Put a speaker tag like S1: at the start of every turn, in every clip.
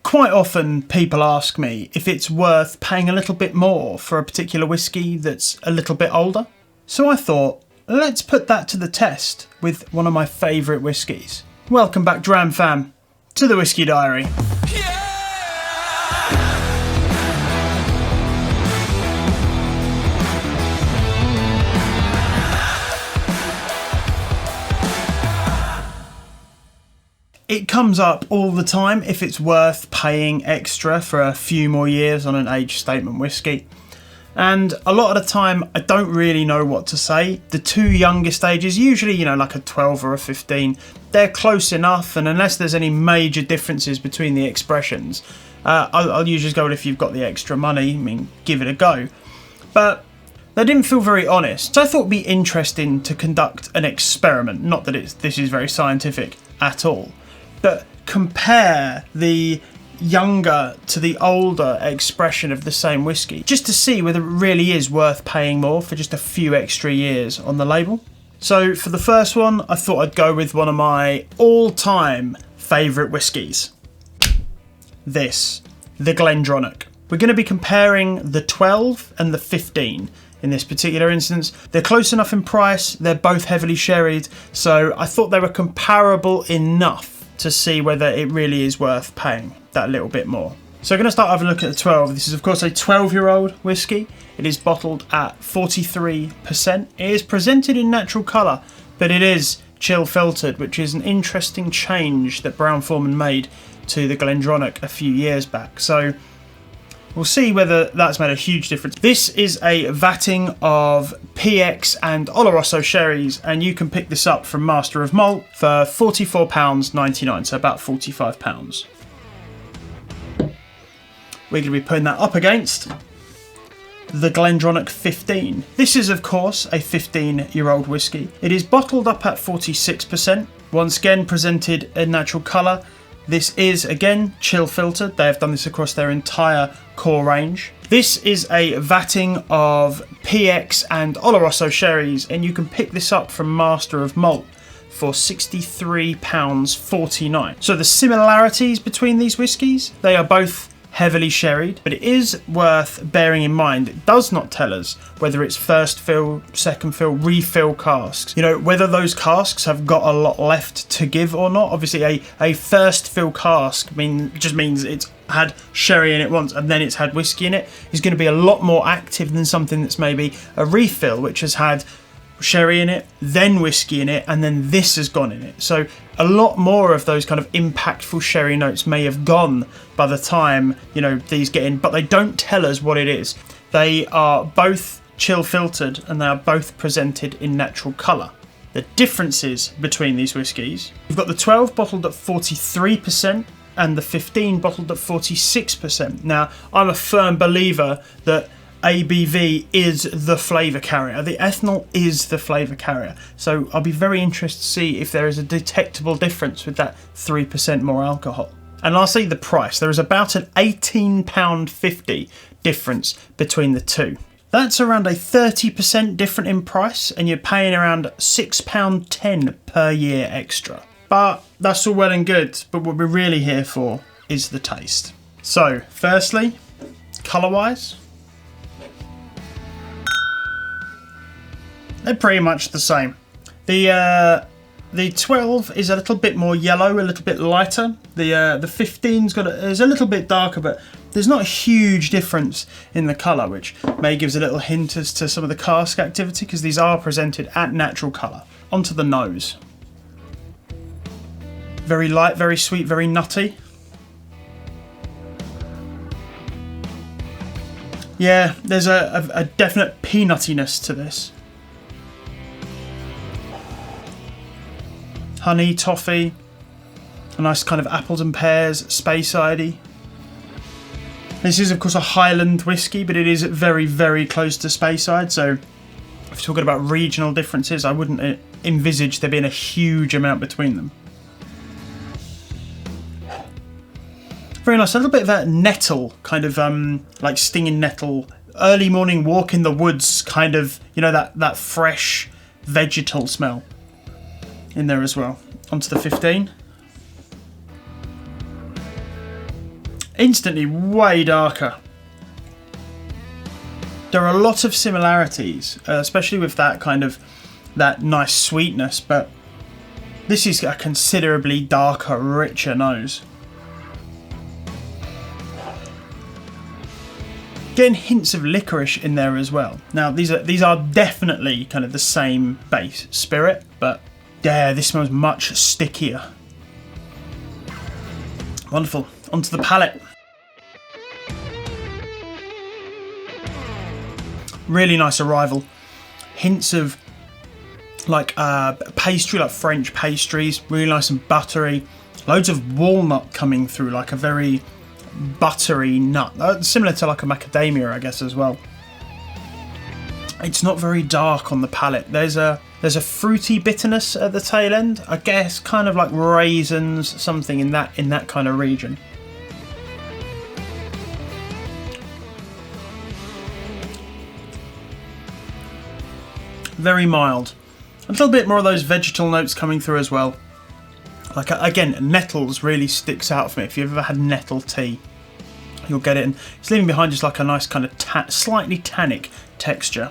S1: Quite often people ask me if it's worth paying a little bit more for a particular whiskey that's a little bit older. So I thought, let's put that to the test with one of my favourite whiskies. Welcome back, Dram Fam, to the Whisky Diary. It comes up all the time if it's worth paying extra for a few more years on an age statement whiskey. And a lot of the time, I don't really know what to say. The two youngest ages, usually, like a 12 or a 15, they're close enough. And unless there's any major differences between the expressions, I'll usually go, if you've got the extra money, give it a go. But they didn't feel very honest. So I thought it'd be interesting to conduct an experiment. Not that this is very scientific at all. But compare the younger to the older expression of the same whiskey, just to see whether it really is worth paying more for just a few extra years on the label. So for the first one, I thought I'd go with one of my all-time favourite whiskies. The Glendronach. We're going to be comparing the 12 and the 15 in this particular instance. They're close enough in price, they're both heavily sherried, so I thought they were comparable enough to see whether it really is worth paying that little bit more. So I'm going to start having a look at the 12. This is of course a 12-year-old whiskey. It is bottled at 43%. It is presented in natural colour, but it is chill filtered, which is an interesting change that Dram Fam made to the Glendronach a few years back. So we'll see whether that's made a huge difference. This is a vatting of PX and Oloroso sherries, and you can pick this up from Master of Malt for £44.99, so about £45. We're going to be putting that up against the Glendronach 15. This is, of course, a 15-year-old whiskey. It is bottled up at 46%, once again presented in natural colour. This is, again, chill filtered. They have done this across their entire core range. This is a vatting of PX and Oloroso sherries, and you can pick this up from Master of Malt for £63.49. So the similarities between these whiskies, they are both heavily sherried, but it is worth bearing in mind it does not tell us whether it's first fill, second fill, refill casks, whether those casks have got a lot left to give or not. Obviously a first fill cask just means it's had sherry in it once and then it's had whiskey in it, is going to be a lot more active than something that's maybe a refill which has had sherry in it, then whiskey in it, and then this has gone in it. So a lot more of those kind of impactful sherry notes may have gone by the time these get in, but they don't tell us what it is. They are both chill filtered and they are both presented in natural colour. The differences between these whiskies: we've got the 12 bottled at 43% and the 15 bottled at 46%. Now, I'm a firm believer that ABV is the flavour carrier. The ethanol is the flavour carrier. So I'll be very interested to see if there is a detectable difference with that 3% more alcohol. And lastly, the price. There is about an £18.50 difference between the two. That's around a 30% different in price, and you're paying around £6.10 per year extra. But that's all well and good, but what we're really here for is the taste. So, firstly, colour-wise, they're pretty much the same. The 12 is a little bit more yellow, a little bit lighter. The 15's is a little bit darker, but there's not a huge difference in the colour, which may gives a little hint as to some of the cask activity, because these are presented at natural colour. Onto the nose. Very light, very sweet, very nutty. Yeah, there's a definite peanuttiness to this. Honey, toffee, a nice kind of apples and pears, Speyside-y. This is of course a Highland whiskey, but it is very, very close to Speyside, so if we're talking about regional differences, I wouldn't envisage there being a huge amount between them. Very nice, a little bit of that nettle, kind of like stinging nettle, early morning walk in the woods, kind of, that fresh vegetal smell in there as well. Onto the 15. Instantly way darker. There are a lot of similarities, especially with that kind of, that nice sweetness, but this is a considerably darker, richer nose. Getting hints of licorice in there as well. Now these are definitely kind of the same base spirit, but yeah, this smells much stickier. Wonderful. Onto the palate. Really nice arrival. Hints of like pastry, like French pastries. Really nice and buttery. Loads of walnut coming through, like a very buttery nut, similar to like a macadamia, I guess, as well. It's not very dark on the palate. There's a fruity bitterness at the tail end, I guess, kind of like raisins, something in that kind of region. Very mild. A little bit more of those vegetal notes coming through as well. Like, again, nettles really sticks out for me. If you've ever had nettle tea, you'll get it. And it's leaving behind just like a nice kind of slightly tannic texture.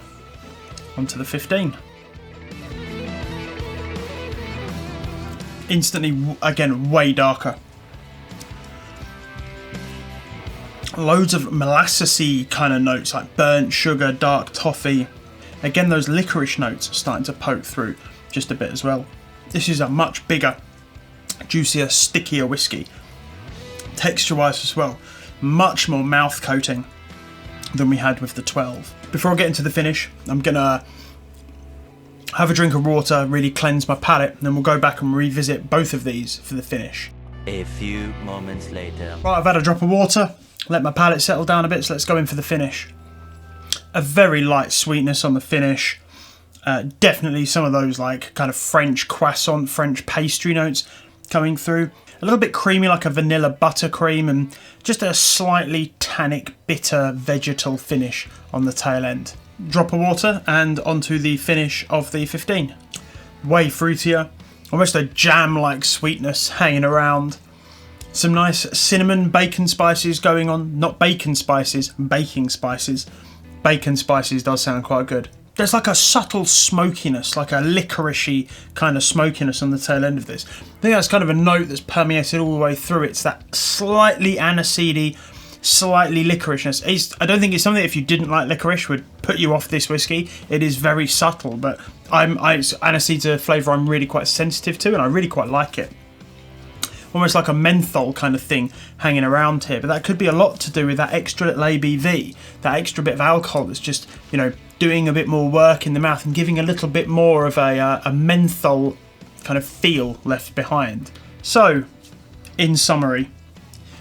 S1: Onto the 15. Instantly, again, way darker. Loads of molassesy kind of notes, like burnt sugar, dark toffee. Again, those licorice notes are starting to poke through just a bit as well. This is a much bigger, juicier, stickier whiskey. Texture-wise as well, much more mouth coating than we had with the 12. Before I get into the finish, I'm gonna have a drink of water, really cleanse my palate, and then we'll go back and revisit both of these for the finish.
S2: A few moments later.
S1: Right, I've had a drop of water, let my palate settle down a bit, so let's go in for the finish. A very light sweetness on the finish. Definitely some of those like kind of French croissant, French pastry notes coming through. A little bit creamy, like a vanilla buttercream, and just a slightly tannic, bitter, vegetal finish on the tail end. Drop of water and onto the finish of the 15. Way fruitier, almost a jam-like sweetness hanging around. Some nice cinnamon, bacon spices going on. Not bacon spices, baking spices. Bacon spices does sound quite good. There's like a subtle smokiness, like a licoricey kind of smokiness on the tail end of this. I think that's kind of a note that's permeated all the way through. It's that slightly aniseedy, slightly licorishness. I don't think it's something that if you didn't like licorice would put you off this whiskey. It is very subtle, but aniseed's a flavour I'm really quite sensitive to, and I really quite like it. Almost like a menthol kind of thing hanging around here, but that could be a lot to do with that extra little ABV, that extra bit of alcohol that's just, you know, doing a bit more work in the mouth and giving a little bit more of a menthol kind of feel left behind. So, in summary,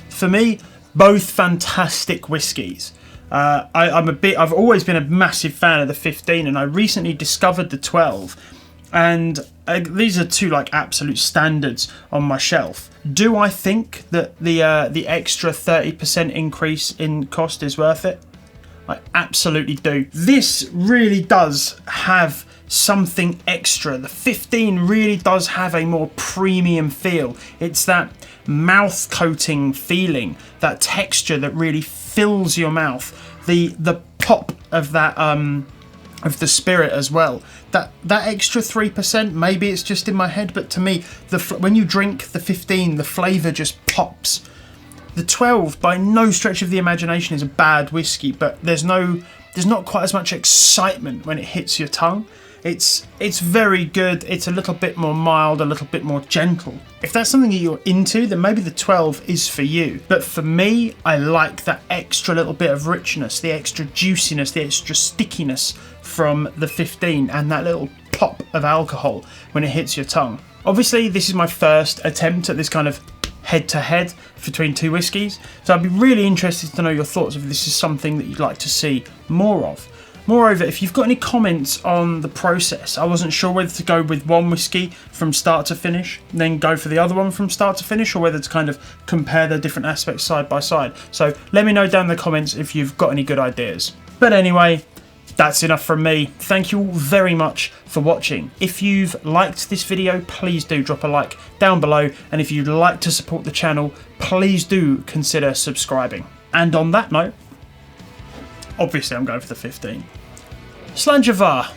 S1: for me, both fantastic whiskies. I've always been a massive fan of the 15, and I recently discovered the 12. And these are two like absolute standards on my shelf. Do I think that the extra 30% increase in cost is worth it? I absolutely do. This really does have something extra. The 15 really does have a more premium feel. It's that mouth coating feeling, that texture that really fills your mouth. The pop of that of the spirit as well. That extra 3%, maybe it's just in my head, but to me, when you drink the 15, the flavour just pops. The 12, by no stretch of the imagination, is a bad whiskey, but there's not quite as much excitement when it hits your tongue. It's very good. It's a little bit more mild, a little bit more gentle. If that's something that you're into, then maybe the 12 is for you. But for me, I like that extra little bit of richness, the extra juiciness, the extra stickiness from the 15, and that little pop of alcohol when it hits your tongue. Obviously, this is my first attempt at this kind of head-to-head between two whiskies, so I'd be really interested to know your thoughts if this is something that you'd like to see more of. Moreover, if you've got any comments on the process, I wasn't sure whether to go with one whiskey from start to finish, then go for the other one from start to finish, or whether to kind of compare the different aspects side by side. So let me know down in the comments if you've got any good ideas. But anyway, That's enough from me. Thank you all very much for watching. If you've liked this video, please do drop a like down below. And if you'd like to support the channel, please do consider subscribing. And on that note, obviously I'm going for the 15. Slanjava.